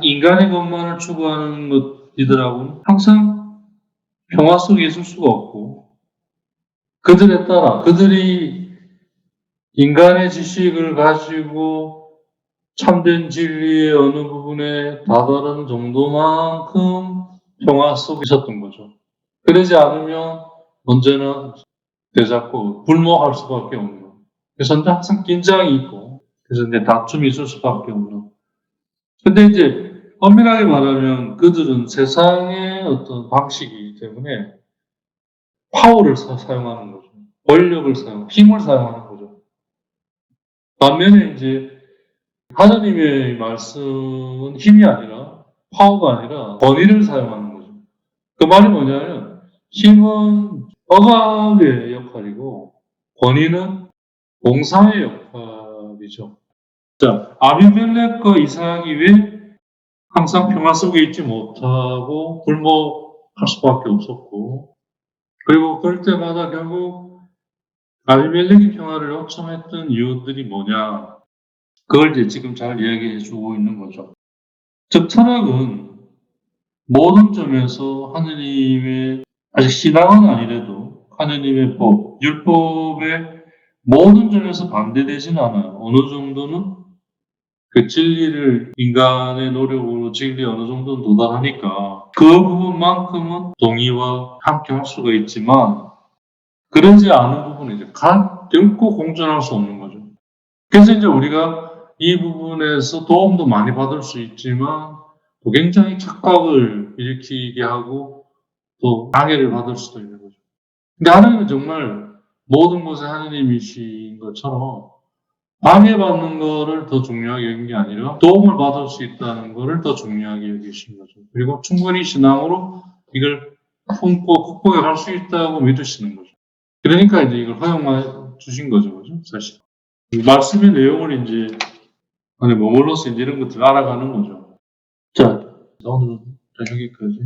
인간의 것만을 추구하는 것이더라고는 항상 평화 속에 있을 수가 없고, 그들에 따라 그들이 인간의 지식을 가지고 참된 진리의 어느 부분에 다다른 정도만큼 평화 속에 있었던 거죠. 그러지 않으면 언제나 되잡고 불모할 수밖에 없는. 그래서 항상 긴장이 있고, 그래서 이제 다툼이 있을 수밖에 없는. 근데 이제 엄밀하게 말하면 그들은 세상의 어떤 방식이기 때문에 파워를 사용하는 거죠. 권력을 힘을 사용하는 거죠. 반면에 이제 하나님의 말씀은 힘이 아니라, 파워가 아니라 권위를 사용하는 거죠. 그 말이 뭐냐면, 힘은 억압의 역할이고 권위는 봉사의 역할이죠. 자, 아비멜렉과 이삭이 왜 항상 평화 속에 있지 못하고 불목할 수밖에 없었고, 그리고 그럴 때마다 결국 아비멜렉이 평화를 요청했던 이유들이 뭐냐, 그걸 이제 지금 잘 이야기해 주고 있는 거죠. 즉, 철학은 모든 점에서 하느님의, 아직 신앙은 아니래도 하느님의 법, 율법의 모든 점에서 반대되지는 않아요. 어느 정도는 그 진리를 인간의 노력으로 진리에 어느 정도는 도달하니까 그 부분만큼은 동의와 함께 할 수가 있지만, 그러지 않은 부분은 이제 결코 공존할 수 없는 거죠. 그래서 이제 우리가 이 부분에서 도움도 많이 받을 수 있지만 또 굉장히 착각을 일으키게 하고 또 방해를 받을 수도 있는 거죠. 근데 하나님은 정말 모든 것에 하나님이신 것처럼 방해받는 거를 더 중요하게 여긴 게 아니라 도움을 받을 수 있다는 거를 더 중요하게 여기신 거죠. 그리고 충분히 신앙으로 이걸 품고 극복해 갈 수 있다고 믿으시는 거죠. 그러니까 이제 이걸 허용해 주신 거죠, 그죠? 사실. 말씀의 내용을 이제 안에 머물러서 이제 이런 것들을 알아가는 거죠. 자, 오늘은 여기까지.